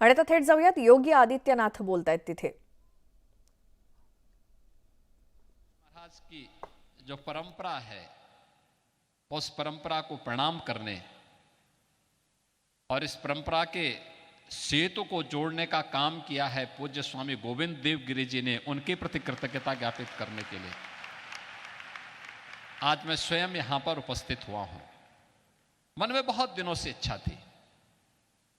आणि आता थेट जाऊयात, योगी आदित्यनाथ बोलतायत तिथे। महाराज की जो परंपरा है उस परंपरा को प्रणाम करने और इस परंपरा के सेतु को जोड़ने का काम किया है पूज्य स्वामी गोविंद देव गिरि जी ने, उनके प्रति कृतज्ञता ज्ञापित करने के लिए आज मैं स्वयं यहां पर उपस्थित हुआ हूं। मन में बहुत दिनों से इच्छा थी,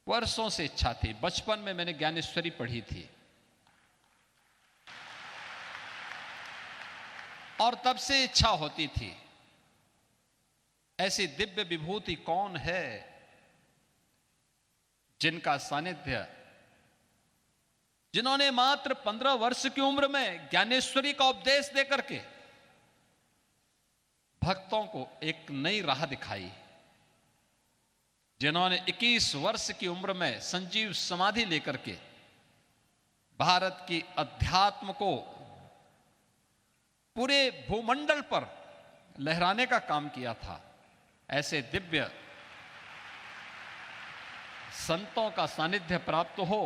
वर्षों से इच्छा थी। बचपन में मैंने ज्ञानेश्वरी पढ़ी थी और तब से इच्छा होती थी ऐसी दिव्य विभूति कौन है जिनका सानिध्य, जिन्होंने मात्र 15 वर्ष की उम्र में ज्ञानेश्वरी का उपदेश देकर के भक्तों को एक नई राह दिखाई, जिन्होंने 21 वर्ष की उम्र में संजीव समाधि लेकर के भारत की अध्यात्म को पूरे भूमंडल पर लहराने का काम किया था। ऐसे दिव्य संतों का सानिध्य प्राप्त हो।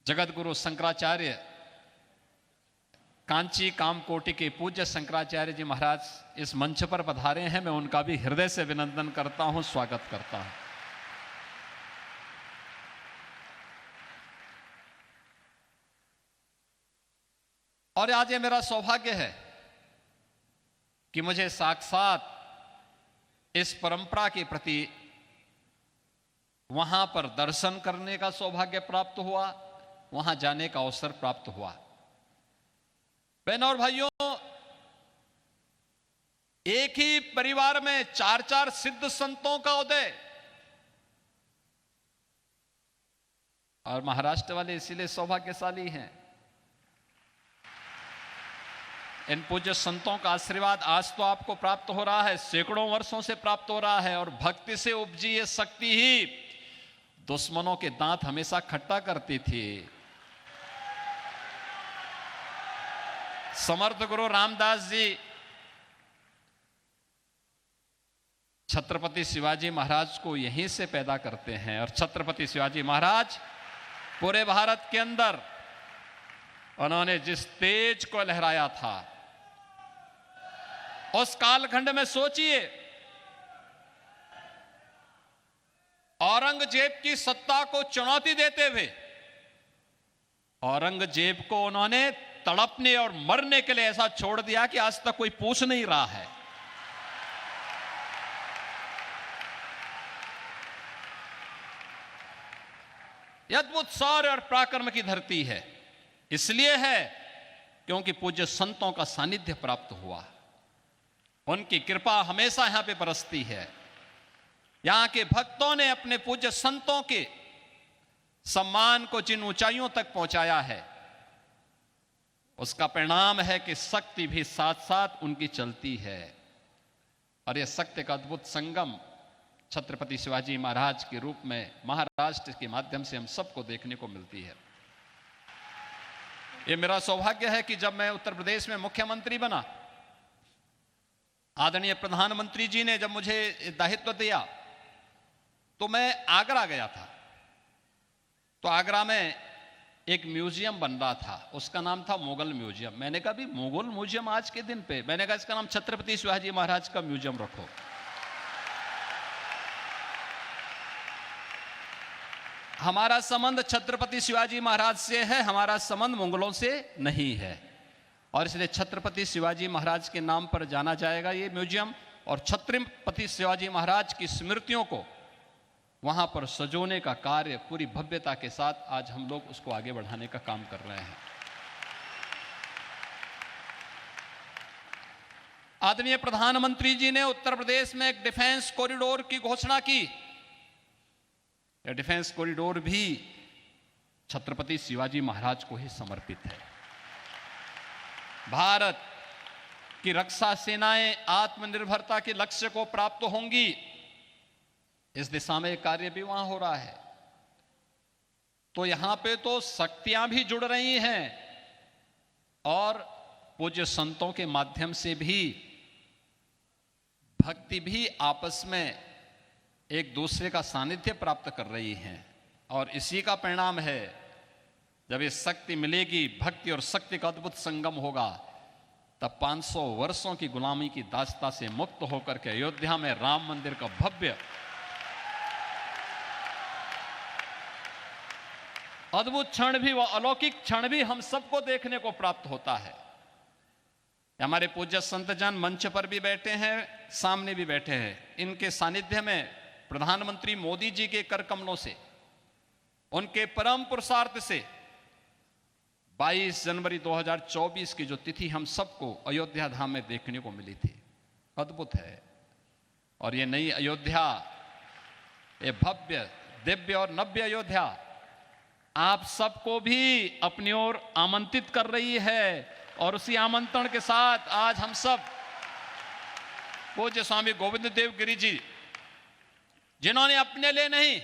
जगत गुरु शंकराचार्य, कांची कामकोटि के पूज्य शंकराचार्य जी महाराज इस मंच पर पधारे हैं। मैं उनका भी हृदय से अभिनंदन करता हूं, स्वागत करता हूं। और आज ये मेरा सौभाग्य है कि मुझे साक्षात इस परंपरा के प्रति वहां पर दर्शन करने का सौभाग्य प्राप्त हुआ, वहां जाने का अवसर प्राप्त हुआ। बहनों और भाइयों, एक ही परिवार में 4 सिद्ध संतों का उदय, और महाराष्ट्र वाले इसीलिए सौभाग्यशाली हैं। इन पूज्य संतों का आशीर्वाद आज तो आपको प्राप्त हो रहा है, सैकड़ों वर्षों से प्राप्त हो रहा है। और भक्ति से उपजी ये शक्ति ही दुश्मनों के दांत हमेशा खट्टा करती थी। समर्थ गुरु रामदास जी छत्रपति शिवाजी महाराज को यहीं से पैदा करते हैं, और छत्रपति शिवाजी महाराज पूरे भारत के अंदर उन्होंने जिस तेज को लहराया था, उस कालखंड में सोचिए, औरंगजेब की सत्ता को चुनौती देते हुए औरंगजेब को उन्होंने तड़पने और मरने के लिए ऐसा छोड़ दिया कि आज तक कोई पूछ नहीं रहा है। यह अद्भुत शौर्य और पराक्रम की धरती है। इसलिए है क्योंकि पूज्य संतों का सानिध्य प्राप्त हुआ, उनकी कृपा हमेशा यहां पे बरसती है। यहां के भक्तों ने अपने पूज्य संतों के सम्मान को जिन ऊंचाइयों तक पहुंचाया है, उसका परिणाम है कि शक्ति भी साथ साथ उनकी चलती है। और यह शक्ति का अद्भुत संगम छत्रपति शिवाजी महाराज के रूप में महाराष्ट्र के माध्यम से हम सबको देखने को मिलती है। यह मेरा सौभाग्य है कि जब मैं उत्तर प्रदेश में मुख्यमंत्री बना, आदरणीय प्रधानमंत्री जी ने जब मुझे दायित्व दिया तो मैं आगरा गया था। तो आगरा में एक म्यूजियम बन रहा था, उसका नाम था मुगल म्यूजियम। मैंने कहा भी मुगल म्यूजियम आज के दिन पे, मैंने कहा इसका नाम छत्रपति शिवाजी महाराज का म्यूजियम रखो। हमारा संबंध छत्रपति शिवाजी महाराज से है, हमारा संबंध मुगलों से नहीं है। और इसलिए छत्रपति शिवाजी महाराज के नाम पर जाना जाएगा ये म्यूजियम, और छत्रपति शिवाजी महाराज की स्मृतियों को वहां पर सजोने का कार्य पूरी भव्यता के साथ आज हम लोग उसको आगे बढ़ाने का काम कर रहे हैं। आदरणीय प्रधानमंत्री जी ने उत्तर प्रदेश में एक डिफेंस कॉरिडोर की घोषणा की। यह डिफेंस कॉरिडोर भी छत्रपति शिवाजी महाराज को ही समर्पित है। भारत की रक्षा सेनाएं आत्मनिर्भरता के लक्ष्य को प्राप्त होंगी, इस दिशा में कार्य भी वहां हो रहा है। तो यहां पे तो शक्तियां भी जुड़ रही हैं और पूज्य संतों के माध्यम से भी भक्ति भी आपस में एक दूसरे का सानिध्य प्राप्त कर रही हैं। और इसी का परिणाम है, जब ये शक्ति मिलेगी, भक्ति और शक्ति का अद्भुत संगम होगा, तब 500 वर्षों की गुलामी की दास्ता से मुक्त होकर के अयोध्या में राम मंदिर का भव्य अद्भुत क्षण भी, वह अलौकिक क्षण भी हम सबको देखने को प्राप्त होता है। हमारे पूज्य संतजन मंच पर भी बैठे हैं, सामने भी बैठे हैं। इनके सानिध्य में प्रधानमंत्री मोदी जी के कर कमलों से, उनके परम पुरुषार्थ से 22 जनवरी 2024 की जो तिथि हम सबको अयोध्या धाम में देखने को मिली थी, अद्भुत है। और ये नई अयोध्या, ये भव्य, दिव्य और नव्य अयोध्या आप सबको भी अपनी ओर आमंत्रित कर रही है। और उसी आमंत्रण के साथ आज हम सब पूज्य स्वामी गोविंद देव गिरि जी, जिन्होंने अपने लिए नहीं,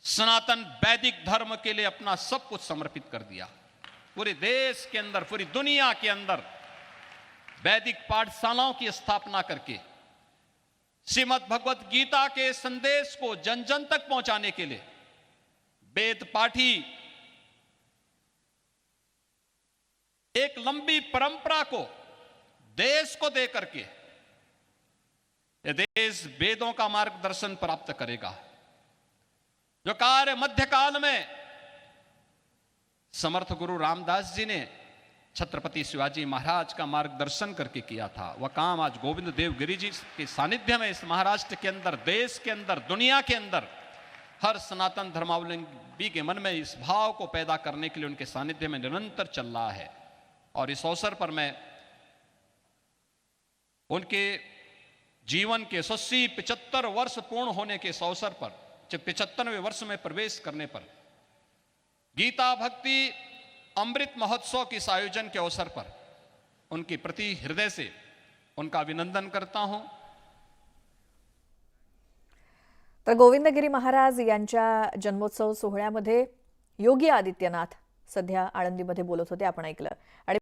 सनातन वैदिक धर्म के लिए अपना सब कुछ समर्पित कर दिया, पूरे देश के अंदर, पूरी दुनिया के अंदर वैदिक पाठशालाओं की स्थापना करके श्रीमद् भगवत गीता के संदेश को जन जन तक पहुंचाने के लिए वेद पाठी एक लंबी परंपरा को देश को दे करके ये देश वेदों का मार्गदर्शन प्राप्त करेगा। जो कार्य मध्यकाल में समर्थ गुरु रामदास जी ने छत्रपति शिवाजी महाराज का मार्गदर्शन करके किया था, वह काम आज गोविंद देव गिरि जी के सानिध्य में इस महाराष्ट्र के अंदर, देश के अंदर, दुनिया के अंदर हर सनातन धर्मावलंबी के मन में इस भाव को पैदा करने के लिए उनके सानिध्य में निरंतर चल रहा है। और इस अवसर पर मैं उनके जीवन के 75 वर्ष पूर्ण होने के इस अवसर पर, 75वें वर्ष में प्रवेश करने पर, गीता भक्ति अमृत महोत्सव के इस आयोजन के अवसर पर उनके प्रति हृदय से उनका अभिनंदन करता हूं। तर गोविंदगिरी महाराज यांच्या जन्मोत्सव सोहळ्यामध्ये योगी आदित्यनाथ सध्या आळंदीमध्ये बोलत होते, आपण ऐकलं। आणि